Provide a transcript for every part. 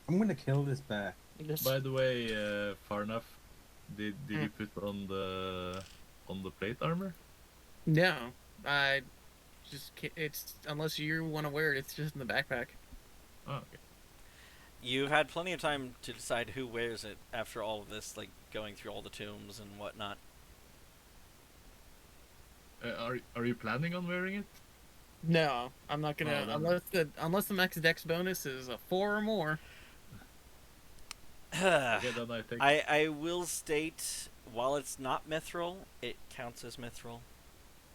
I'm gonna kill this bear. By the way, far enough. Did you put on the plate armor? No, I just it's unless you want to wear it, it's just in the backpack. Oh, okay. You've had plenty of time to decide who wears it after all of this, like going through all the tombs and whatnot. Are you planning on wearing it? No, I'm not gonna unless the max dex bonus is a 4 or more. Okay, then I think. I will state, while it's not mithril, it counts as mithril.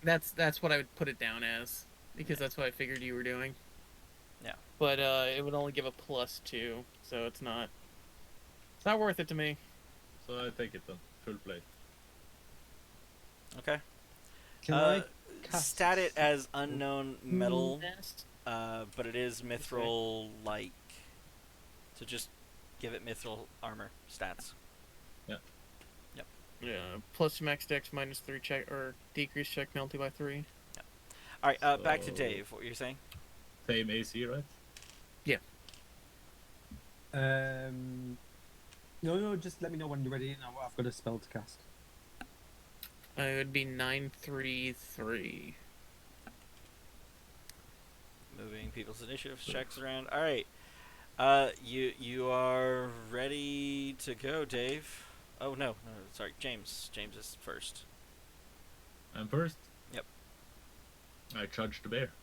That's what I would put it down as, because that's what I figured you were doing. Yeah. But it would only give a +2, so it's not worth it to me. So I take it then, full plate. Okay. Can I cast... Stat it as unknown metal, but it is mithril-like. So just give it mithril armor stats. Yeah. Yep. Yeah. Plus max dex -3 check or decrease check penalty by 3. Yep. All right. Back to Dave. What were you saying? Same AC, right? Yeah. No, just let me know when you're ready. Now I've got a spell to cast. It would be 933. Moving people's initiative checks around. All right. You are ready to go, Dave. Oh no, sorry, James. James is first. I'm first. Yep. I charge the bear.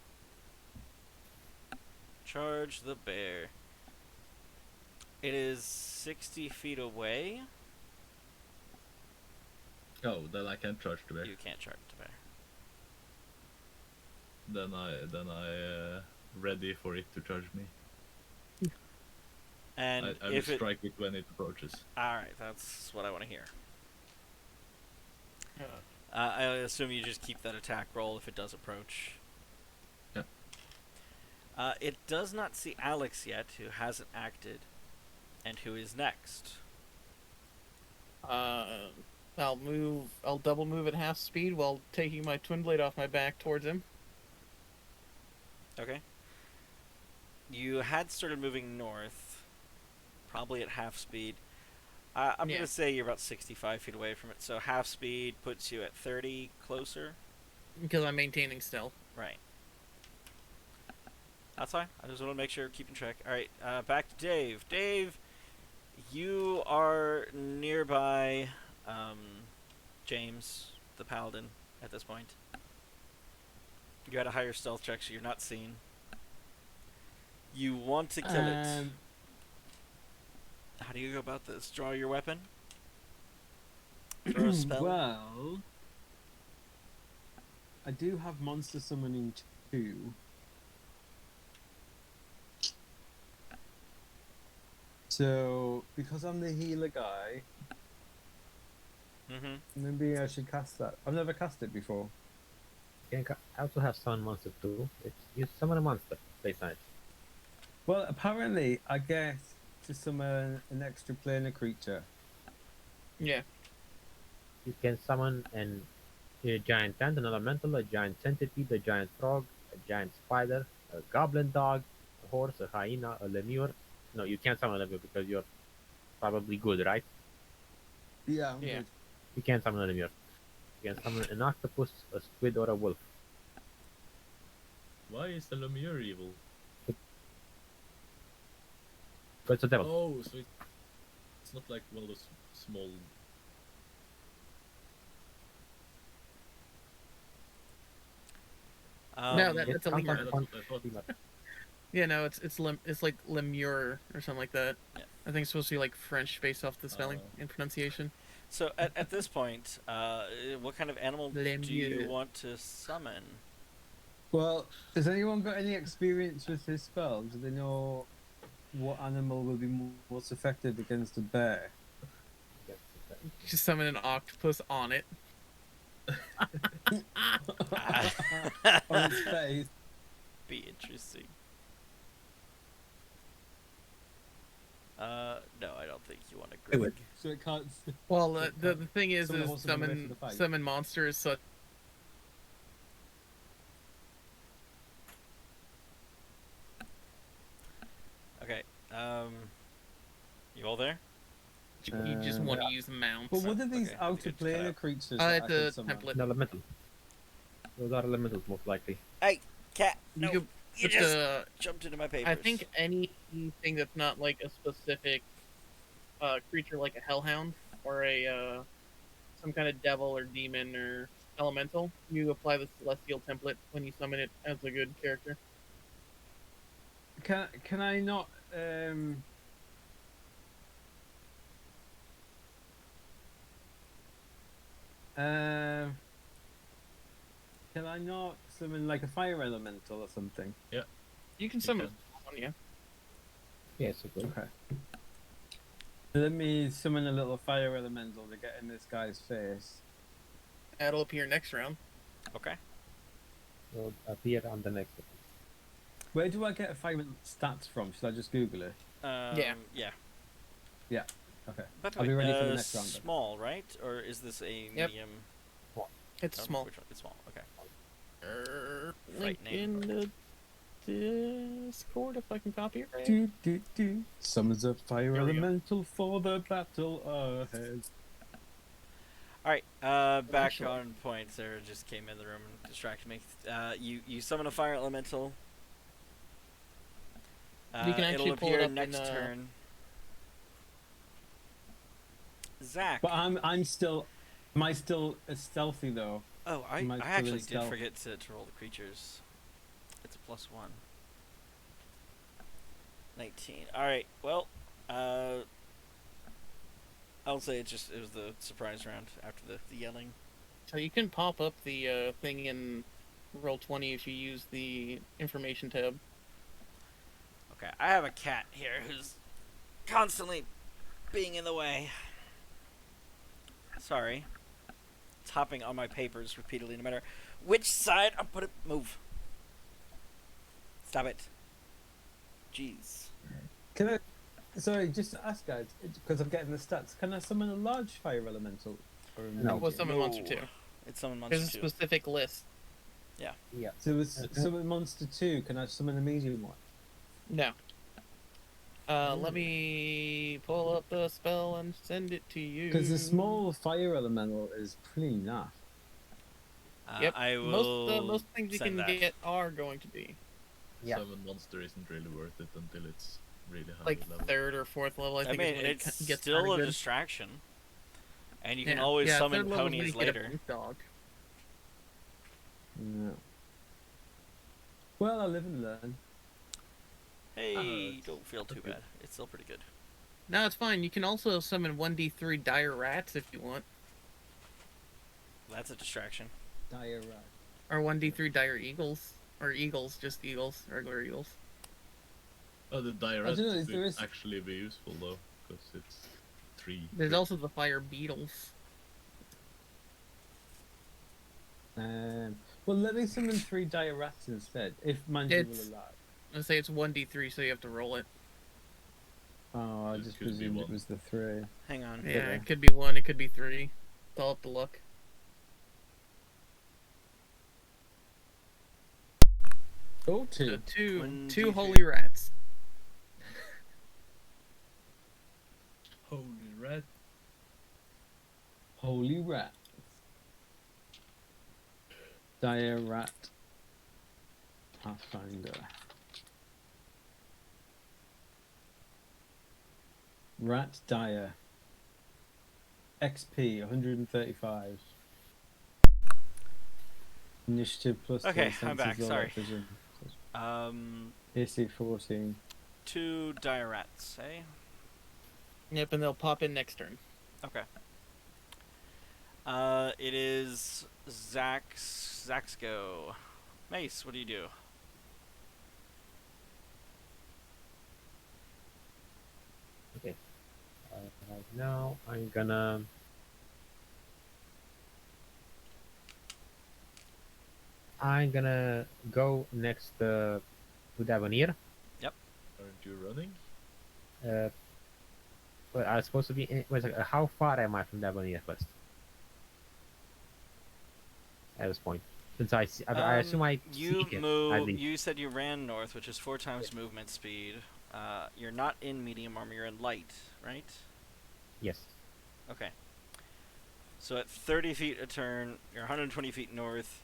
Charge the bear. It is 60 feet away. Oh, then I can't charge the bear. You can't charge the bear. Then I ready for it to charge me. And I will strike it when it approaches. Alright, that's what I want to hear. Yeah. I assume you just keep that attack roll if it does approach. Yeah. It does not see Alex yet, who hasn't acted, and who is next. I'll double move at half speed while taking my twin blade off my back towards him. Okay. You had started moving north, probably at half speed. I'm going to say you're about 65 feet away from it, so half speed puts you at 30 closer. Because I'm maintaining stealth. Right. That's fine. I just want to make sure, keeping track. Alright, back to Dave. Dave, you are nearby James, the paladin, at this point. You had a higher stealth check, so you're not seen. You want to kill it. How do you go about this? Draw your weapon? Throw a spell? Well, I do have monster summoning 2. So, because I'm the healer guy, maybe I should cast that. I've never cast it before. You can also have summon monster too. You summon a monster based on it. Well, apparently, I guess to summon an extra planar creature. Yeah. You can summon a giant ant, an elemental, a giant centipede, a giant frog, a giant spider, a goblin dog, a horse, a hyena, a lemur. No, you can't summon a lemur because you're probably good, right? Yeah, I'm good. You can't summon a lemur. You can summon an octopus, a squid, or a wolf. Why is the lemur evil? But it's a devil. Oh, so it's not like one of those small... no, that's a lemur. That's what I thought. Yeah, no, it's like lemur or something like that. Yeah. I think it's supposed to be like French based off the spelling and pronunciation. So at this point, what kind of animal do you want to summon? Well, has anyone got any experience with this spell? Do they know what animal will be most effective against a bear? Just summon an octopus on it. On its face. Be interesting. No, I don't think you want to Grig. So it can't... Well, the thing is summon monsters such... Okay, You all there? You just want to use mounts. But what are these Okay, outer good to cut planar out. creatures that I It's could a summon? template. An elemental. Those are elementals, most likely. Hey, cat! You No, could you put just the- jumped into my papers. I think anything that's not like a specific creature, like a hellhound or a some kind of devil or demon or elemental, you apply the celestial template when you summon it as a good character. Can I not can I not summon like a fire elemental or something? You can summon one, yeah. Yes, it will. Okay. Let me summon a little fire elemental to get in this guy's face. That'll appear next round. Okay. Will appear on the next one. Where do I get fire stats from? Should I just Google it? Yeah. Yeah. Okay. By the I'll be way, ready for the next round then. small, right? Or is this a Yep. medium? It's Oh, small. Which one? It's small. Okay. Link Frightening. in the Discord if I can copy it. Right? Do. Summons a fire There we go. elemental for the battle ahead. All right. Back Excellent. on point. Sarah just came in the room and distracted me. You summon a fire elemental. You can actually it'll pull it appear up in, next turn. Zach. But I'm still. Am I still stealthy though? Oh, I Am I still actually in did stealth? forget to roll the creatures. It's a +1. 19. All right. Well, I'll say it was the surprise round after the yelling. So you can pop up the thing in Roll20 if you use the information tab. Okay, I have a cat here who's constantly being in the way. Sorry. It's hopping on my papers repeatedly, no matter which side I put it. Move. Stop it. Jeez. Can I? Sorry, just to ask guys, because I'm getting the stats. Can I summon a large fire elemental? Or a No. medium? Well, summon monster 2. It's summon There's monster a 2. specific list. Yeah. So with summon monster 2, can I summon a medium one? No. Let me pull up the spell and send it to you. Because the small fire elemental is pretty naff. Yep. I will Most things you send can that. get are going to be Yeah. Summon monster isn't really worth it until it's really high like level. 3rd or 4th level. I I think mean, is when it's it gets still pretty a good. distraction. And you can Yeah. always Yeah, summon 3rd level is when ponies you get a later. blue dog. No. Well, I live and learn. Hey, don't feel too bad. It's still pretty good. No, it's fine. You can also summon 1d3 dire rats if you want, That's a distraction. Dire rat. or 1d3 dire eagles, or eagles, just eagles, regular eagles. Oh, the I direct don't know, is there would is- actually be useful though, because it's 3. There's also the fire beetles. Well, let me summon 3 dire rats instead, if Manji It's- will allow. Let's say it's 1d3, so you have to roll it. Oh, I It just could be presumed it one. was the 3. Hang on. Yeah, it could be 1, it could be 3. It's all up to luck. Oh, So 2. two 1d3. holy rats. Holy rat. Holy rat. Dire rat. Pathfinder. Rat dire. XP 135. Initiative plus Okay, 12 I'm back, senses, sorry. vision. Um, AC 14. 2 dire rats, eh? Yep, and they'll pop in next turn. Okay. It is Zach's go. Mace, what do you do? Okay. Right now, I'm gonna. Go next to Davoneer. Aren't you running? But I was supposed to be. Wait a second, how far am I from Davoneer first? At this point, since I assume I see You it. move. At least. You said you ran north, which is 4 times movement speed. You're not in medium armor, you're in light, right? Yes. Okay. So at 30 feet a turn, you're 120 feet north,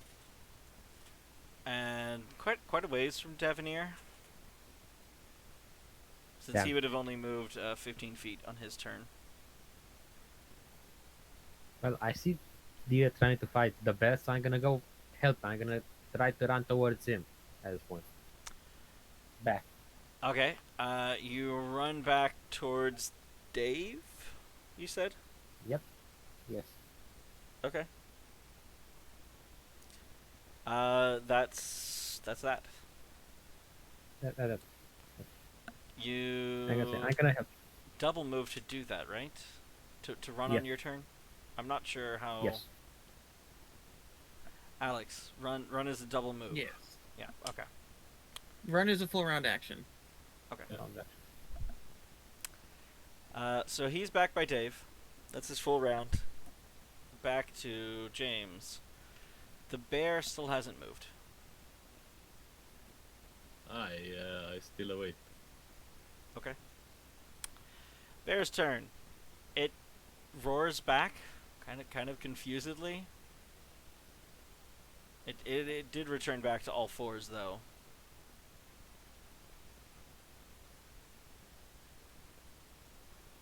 and quite a ways from Devanir. Since Yeah. he would have only moved 15 feet on his turn. Well, I see Deer trying to fight the bear, so I'm gonna go help. I'm gonna try to run towards him at this point. Back. Okay. You run back towards Dave, you said? Yep. Yes. Okay. That's that. That- You I'm gonna help. double move to do that, right? To run Yeah. on your turn? I'm not sure how. Yes. Alex, run is a double move. Yes. Yeah, okay. Run is a full round action. Okay. On that. So he's back by Dave. That's his full round. Back to James. The bear still hasn't moved. I still await. Okay. Bear's turn. It roars back, kind of confusedly. It did return back to all fours though.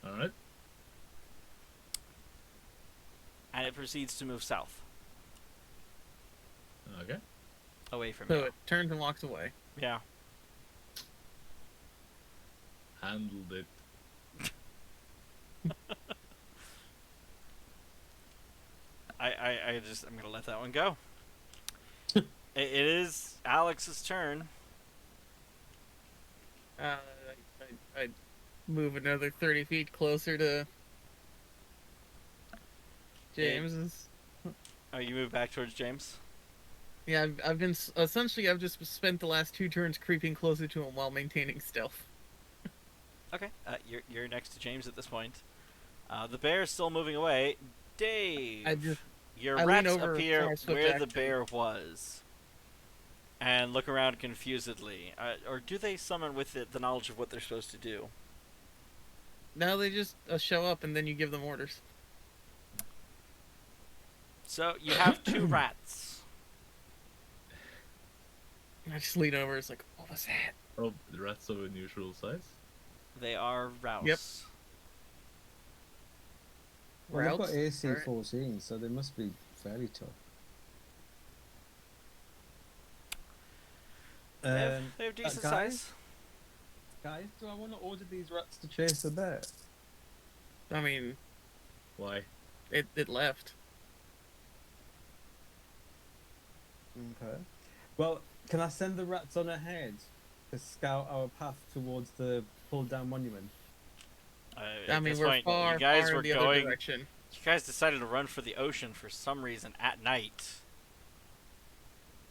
All right. And it proceeds to move south, Okay. away from So you. it turns and walks away. Yeah. Handled it. I'm gonna let that one go. It is Alex's turn. I move another 30 feet closer to James's. Oh, you move back towards James. Yeah, I've been essentially I've just spent the last 2 turns creeping closer to him while maintaining stealth. Okay. You're next to James at this point. The bear is still moving away. Dave, your I lean rats over appear for my swift where the action. bear was, and look around confusedly. Or do they summon with it the knowledge of what they're supposed to do? Now they just show up and then you give them orders. So you have 2 rats. I just lean over. It's like, what was that? Oh, the rats of unusual size. They are rouse. Yep. Well, they've got Routes? AC Alright. 14, so they must be fairly tough. They have decent guys? size. Guys, do I want to order these rats to chase the bear? I mean, Why? it left. Okay. Well, can I send the rats on ahead to scout our path towards the pulled down monument? I At mean, this we're point, far, you guys far were in the other going. direction. You guys decided to run for the ocean for some reason at night.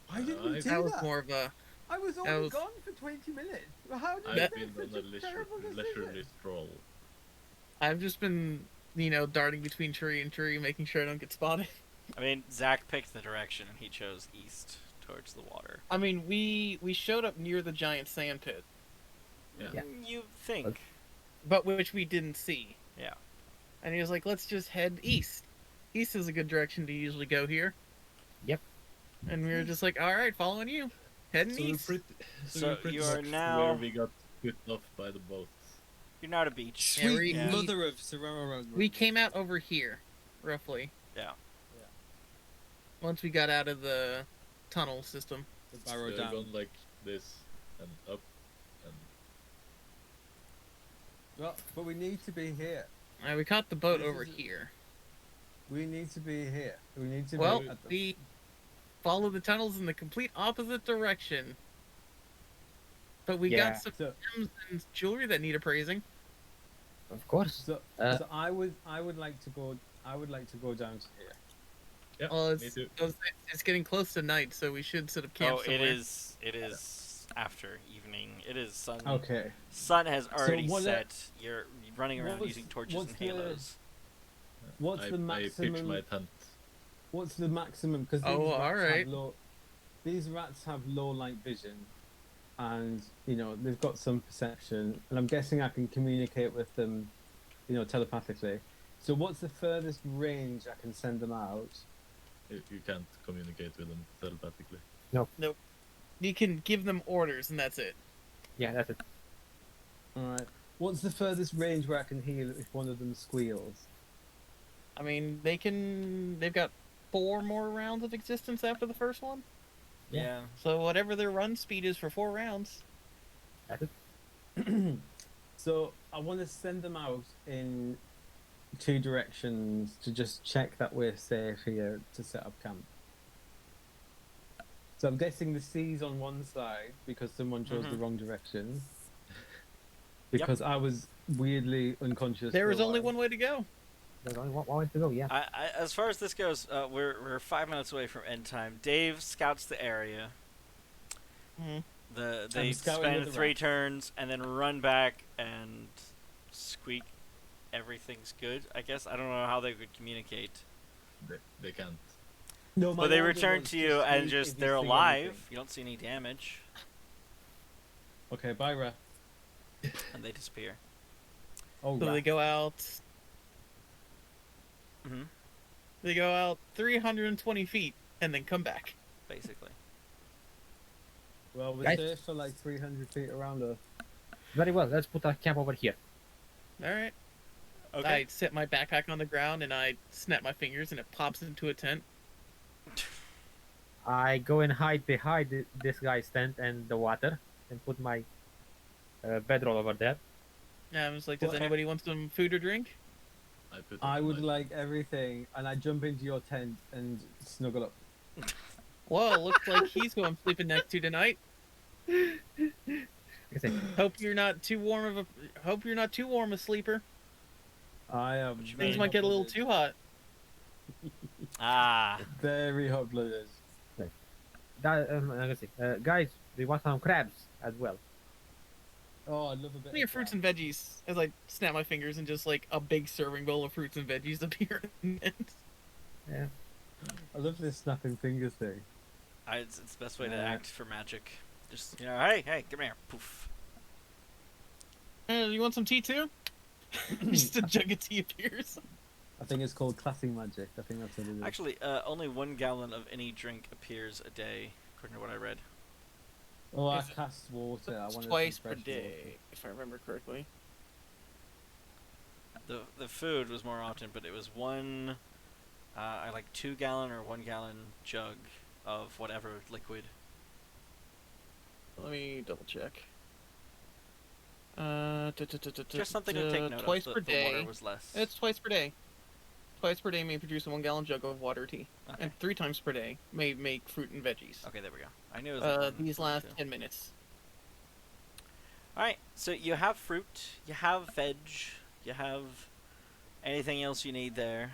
Why didn't we I've- do That was that? more of a. I was that only was- gone for 20 minutes. How did I've you been make on such a a terrible leisurely decision? stroll. I've just been, darting between tree and tree, making sure I don't get spotted. I mean, Zach picked the direction and he chose east towards the water. I mean, we showed up near the giant sand pit, Yeah. You think? but which we didn't see. Yeah. And he was like, "Let's just head east. East is a good direction to usually go here." Yep. And we were just like, "All right, following you, heading So we're east." pretty, So we're pretty you are much now- where we got put off by the boats. You're not a beach. Yeah, Sweet we- mother of Sacharr We came out over here, roughly. Yeah. Once we got out of the tunnel system. the So barrow we've down. gone like this and up and Well, but we need to be here. We caught the boat This over is- here. We need to be here. We need to Well, be at the... we followed the tunnels in the complete opposite direction. But we Yeah. got some So, gems and jewelry that need appraising. Of course. so, Uh, so I would like to go. I would like to go down to here. yeah, Well, me too. it's getting close to night, so we should set up camp Oh, somewhere. it is. It is after evening. It is sun. Okay. Sun has already what set. You're running around what's- using torches what's and the- halos. What's the I pitch maximum? my tent. What's the maximum? Because Oh, these rats alright. have low. These rats have low light vision, and they've got some perception, and I'm guessing I can communicate with them, telepathically. So what's the furthest range I can send them out? You can't communicate with them telepathically. Nope. You can give them orders, and that's it. Yeah, that's it. All right. What's the furthest range where I can heal if one of them squeals? I mean, they've got 4 more rounds of existence after the first one. Yeah. So whatever their run speed is for 4 rounds. That's it. So I want to send them out in 2 directions to just check that we're safe here to set up camp. So I'm guessing the sea's on one side because someone chose the wrong direction. Because I was weirdly unconscious. There for a is only while. one way to go. There's only one way to go. Yeah. As far as this goes, we're 5 minutes away from end time. Dave scouts the area. Mhm. They scouting spend with the 3 rats. turns and then run back and squeak. Everything's good. I guess I don't know how they would communicate. They can't. No, my But they order return was to you and leave just if you they're see alive. anything. You don't see any damage, Okay, bye, Ref. and they disappear. Oh, So they Ref. go out. Mm-hmm. They go out 320 feet and then come back. Basically. Well, we're Guys. safe for like 300 feet around us. Very well. Let's put our camp over here. All right. Okay. I set my backpack on the ground and I snap my fingers and it pops into a tent. I go and hide behind this guy's tent and the water, and put my bedroll over there. And I was like, does Well, anybody want some food or drink? I would like everything, and I jump into your tent and snuggle up. Well, looks like he's who I'm sleeping next to tonight. Like I say, Hope you're not too warm a sleeper. I am. What you Things mean? might get a little too hot. Ah. Very hot-blooded. like I say, guys, we want some crabs as well. Oh, I love a bit. Give me your of fruits crab. and veggies. As I snap my fingers and just like a big serving bowl of fruits and veggies appear in the tent. Yeah. I love this snapping fingers thing. It's the best way to Yeah. act for magic. Just hey, come here. Poof. You want some tea too? Just a jug of tea appears. I think it's called classy magic. I think that's what it is. Actually, only 1 gallon of any drink appears a day, according to what I read. Oh, I Is it- cast water. I wanted Twice some per fresh day, if I remember correctly. The food was more often, but it was 1, I like 2 gallon or 1 gallon jug of whatever liquid. Let me double check. Just something to take note twice of. per The water day. was less. It's twice per day. Twice per day may produce a 1 gallon jug of water or tea. Okay. And 3 times per day may make fruit and veggies. Okay, there we go. I knew it was like one These or last two. 10 minutes. Alright, so you have fruit, you have veg, you have anything else you need there.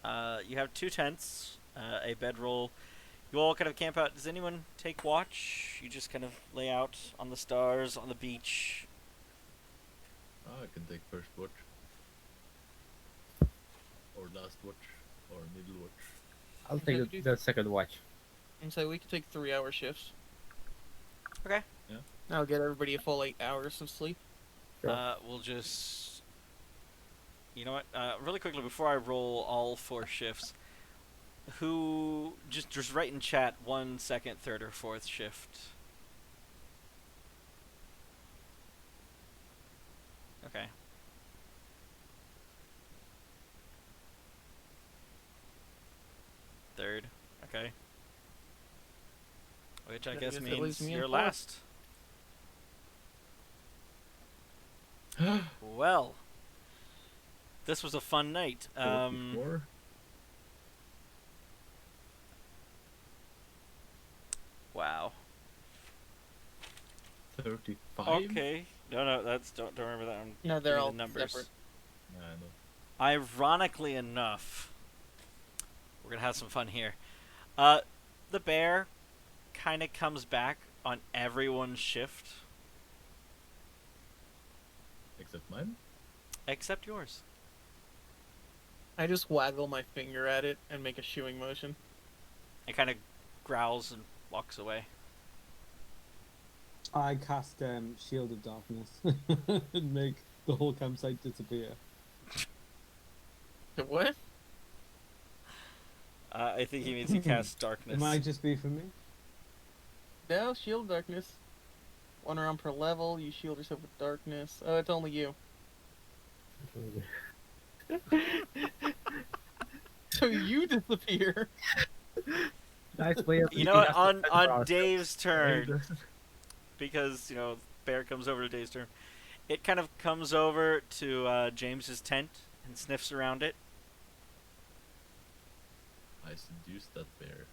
You have 2 tents, a bedroll. You all kind of camp out. Does anyone take watch? You just kind of lay out on the stars on the beach. I can take first watch. Or last watch. Or middle watch. I'll Okay, take do- the second watch. And so we could take 3-hour shifts. Okay. Yeah. That'll get everybody a full 8 hours of sleep. Sure. We'll just... You know what? Really quickly, before I roll all 4 shifts, who... Just write in chat 1, 2nd, 3rd, or 4th shift. Okay. Third. Okay. Which I That guess means it means leaves me in you're fourth. last. Well, this was a fun night. 44? Wow. 35? Okay. No, that's don't remember that one. No, they're Give me all the numbers. separate. Yeah, I know. Ironically enough, we're gonna have some fun here. The bear kind of comes back on everyone's shift Except mine? except yours. I just waggle my finger at it and make a shooing motion. It kind of growls and walks away. I cast Shield of Darkness and make the whole campsite disappear. What? I think he means he casts It darkness. might just be for me. No, shield darkness. 1 round per level, you shield yourself with darkness. Oh, it's only you. So you disappear. Nice way of You know what? leading us to On ourselves. Dave's turn, because Bear comes over to Dave's turn. It kind of comes over to James's tent and sniffs around it, I seduced that bear.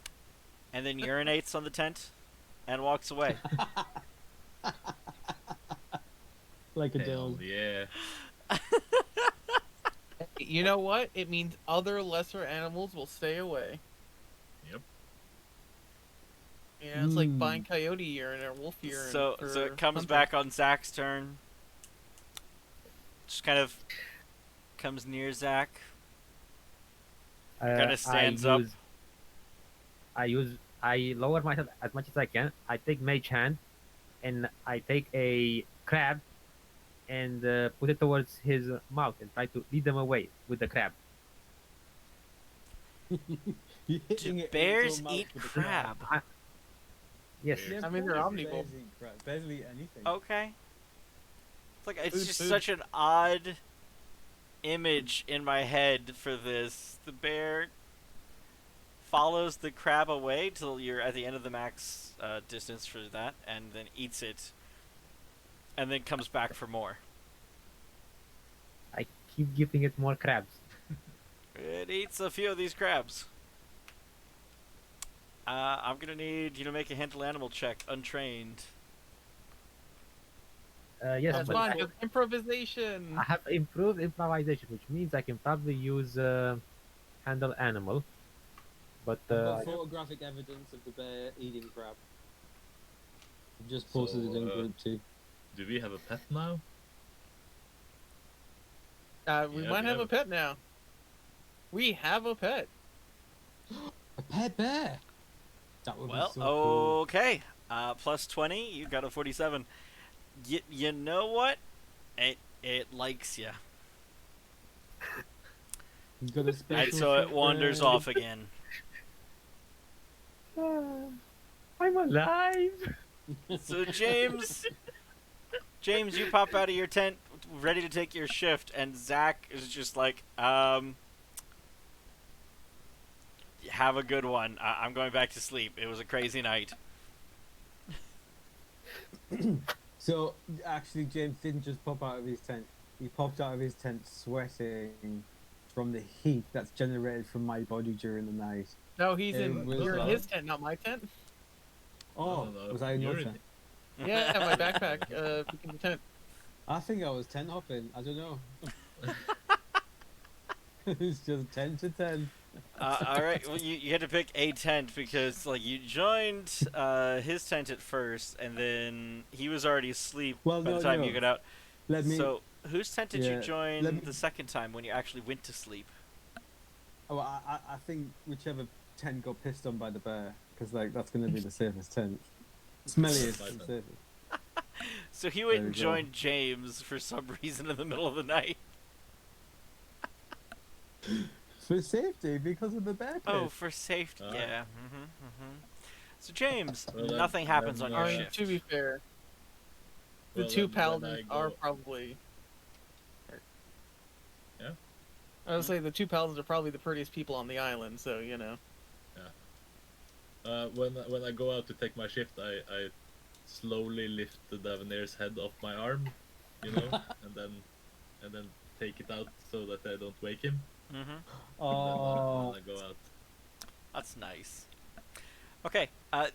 and then urinates on the tent, and walks away. Like a Hell dog. yeah. You know what? It means other lesser animals will stay away. Yep. Yeah, it's like buying coyote urine or wolf urine. So for it comes hunting. back on Zach's turn. Just kind of comes near Zach. Kinda stands up. I lower myself as much as I can. I take mage hand, and I take a crab, and put it towards his mouth and try to lead them away with the crab. You're hitting Do it in bears its own mouth eat with a crab? Yes. Yeah. I mean, they're bears omnivore. eat crab. Bears will eat anything. Okay. It's Food, just food. such an odd image in my head for this. The bear follows the crab away till you're at the end of the max distance for that, and then eats it, and then comes back for more. I keep giving it more crabs. It eats a few of these crabs. I'm gonna need you to make a handle animal check, untrained. Yes, That's but fine. Just improvisation. I have improved improvisation, which means I can probably use handle animal. But I've got photographic evidence of the bear eating crab. I've just posted it in group too. Do we have a pet now? We Yeah, might we have have a pet now. We have a pet. A pet bear. That would Well, be so cool. okay. Plus 20, you got a 47. You know what? It likes you. You've got a special And so it effect wanders there. off again. I'm alive. So James, you pop out of your tent, ready to take your shift, and Zach is just like, have a good one. I'm going back to sleep. It was a crazy night. So actually, James didn't just pop out of his tent. He popped out of his tent sweating from the heat that's generated from my body during the night. No, he's It in. was, You're in his tent, not my tent. Oh, No, was I in your you're in tent? Yeah, my backpack. In the tent. I think I was tent hopping. I don't know. It's just 10 to 10. All right. Well, you had to pick a tent because you joined his tent at first, and then he was already asleep Well, by no, the time no. you got out. Let me. So whose tent did you Yeah, join let me- the second time when you actually went to sleep? Oh, I think whichever tent got pissed on by the bear, because that's going to be the safest tent. Smelliest and safest. So he There went we and go. joined James for some reason in the middle of the night. For safety, because of the bear piss. Oh, for safety. Ah. Yeah. So James, Well, then- nothing happens then, on your I mean, shift. to be fair, the Well, two then I paladins go- are probably. Yeah? I would say the two paladins are probably the prettiest people on the island, so you know. When I go out to take my shift, I slowly lift the Davinair's head off my arm, and then take it out so that I don't wake him. Mm-hmm. And Oh, then I go out. That's nice. Okay. I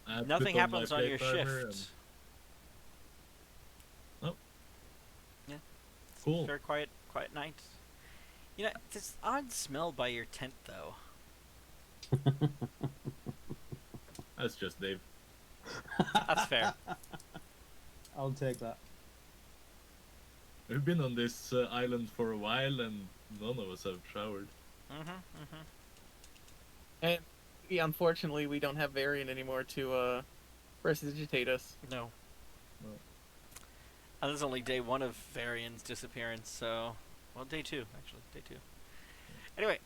put Nothing on happens my on your plate armor shift. and- Oh. Yeah. Cool. Very quiet night. This odd smell by your tent, though. That's just Dave. That's fair. I'll take that. We've been on this island for a while, and none of us have showered. And unfortunately, we don't have Varian anymore to prestidigitate us. No. This is only day 1 of Varian's disappearance, so... Well, day 2, actually. Day 2. Anyway,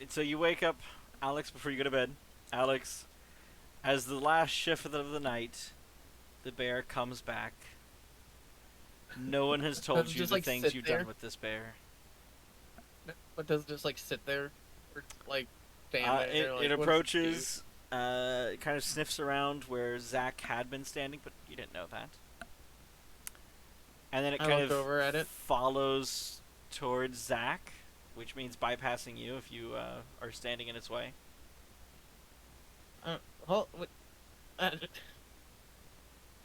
so you wake up, Alex, before you go to bed. Alex, as the last shift of the night, the bear comes back. No one has told Does it you just, the like, things sit you've there? done with this bear. But does it just like sit there, or like stand there? It like, what does it do? approaches, it kind of sniffs around where Zach had been standing, but you didn't know that. And then it I kind look of over at it. follows towards Zach, which means bypassing you if you are standing in its way. What?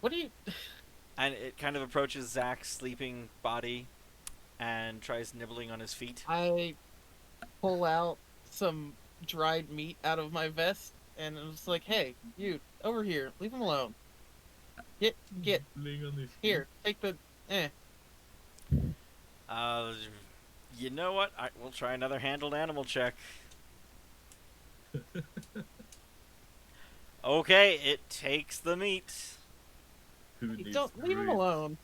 What do you? And it kind of approaches Zach's sleeping body and tries nibbling on his feet. I pull out some dried meat out of my vest, and I'm just like, "Hey, you over here! Leave him alone. Get Ling on his here. Take the You know what? We'll try another handled animal check. Okay, it takes the meat. Who needs Don't leave him grease? alone.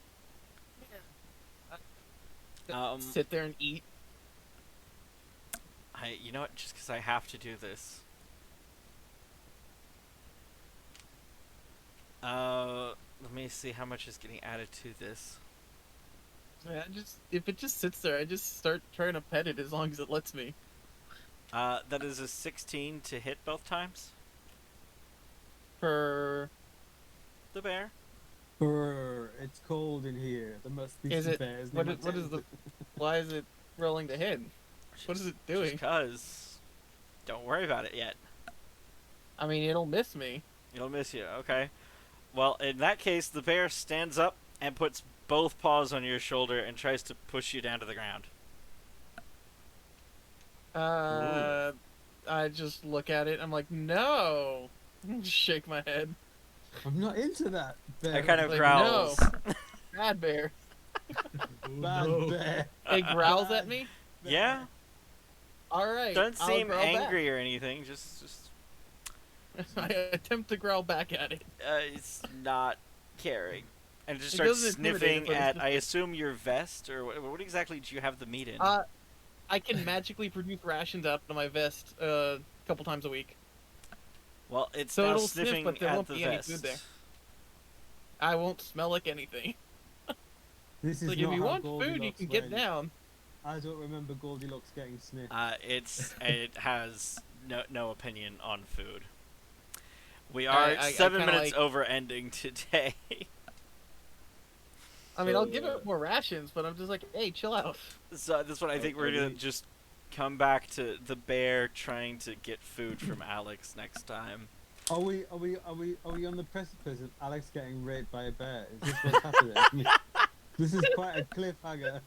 Um, Sit there and eat. You know what? Just because I have to do this. Let me see how much is getting added to this. Yeah, if it just sits there, I just start trying to pet it as long as it lets me. That is a 16 to hit both times. For The bear. Brr, it's cold in here. There must be Is some it? bears. What is the? Why is it rolling to hit? What is it doing? Just 'cause. Don't worry about it yet. I mean, it'll miss me. It'll miss you, okay? Well, in that case, the bear stands up and puts both paws on your shoulder and tries to push you down to the ground. I just look at it. I'm like, no. Shake my head. I'm not into that. Bear. It kind of Like, growls. Bad bear. Oh, Bad no. bear. It growls at me. Yeah? All right. Doesn't I'll seem growl angry or anything, just back. I attempt to growl back at it. it's not caring. And it just It starts doesn't intimidate it, sniffing but it's at, just I like- assume, your vest, or what exactly do you have the meat in? I can magically produce rations out of my vest a couple times a week. Well, it's so now it'll sniff, sniffing but there at won't the be any vest. food there. I won't smell like anything. This is Like, if not you how want food, you Goldilocks can get went. down. I don't remember Goldilocks getting sniffed. It has no opinion on food. We are I 7 kinda minutes like- over ending today. I mean, I'll So, give it more rations, but I'm just like, hey, chill out. So that's what I think we're gonna Okay. just come back to the bear trying to get food from Alex next time. Are we on the precipice of Alex getting raped by a bear? Is this what's happening? This is quite a cliffhanger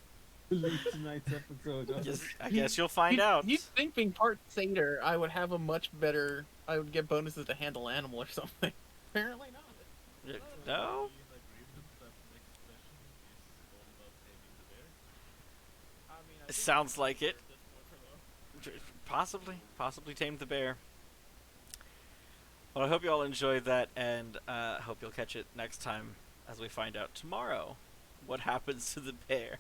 to lead tonight's episode. I guess you'll find out. You'd think being part satyr, I would have a much better. I would get bonuses to handle animal or something. Apparently not. No? Are we in agreement that next session is all about taming the bear? I mean, I It think sounds like it. this one for now. Possibly tame the bear. Well, I hope you all enjoyed that, and I hope you'll catch it next time as we find out tomorrow what happens to the bear.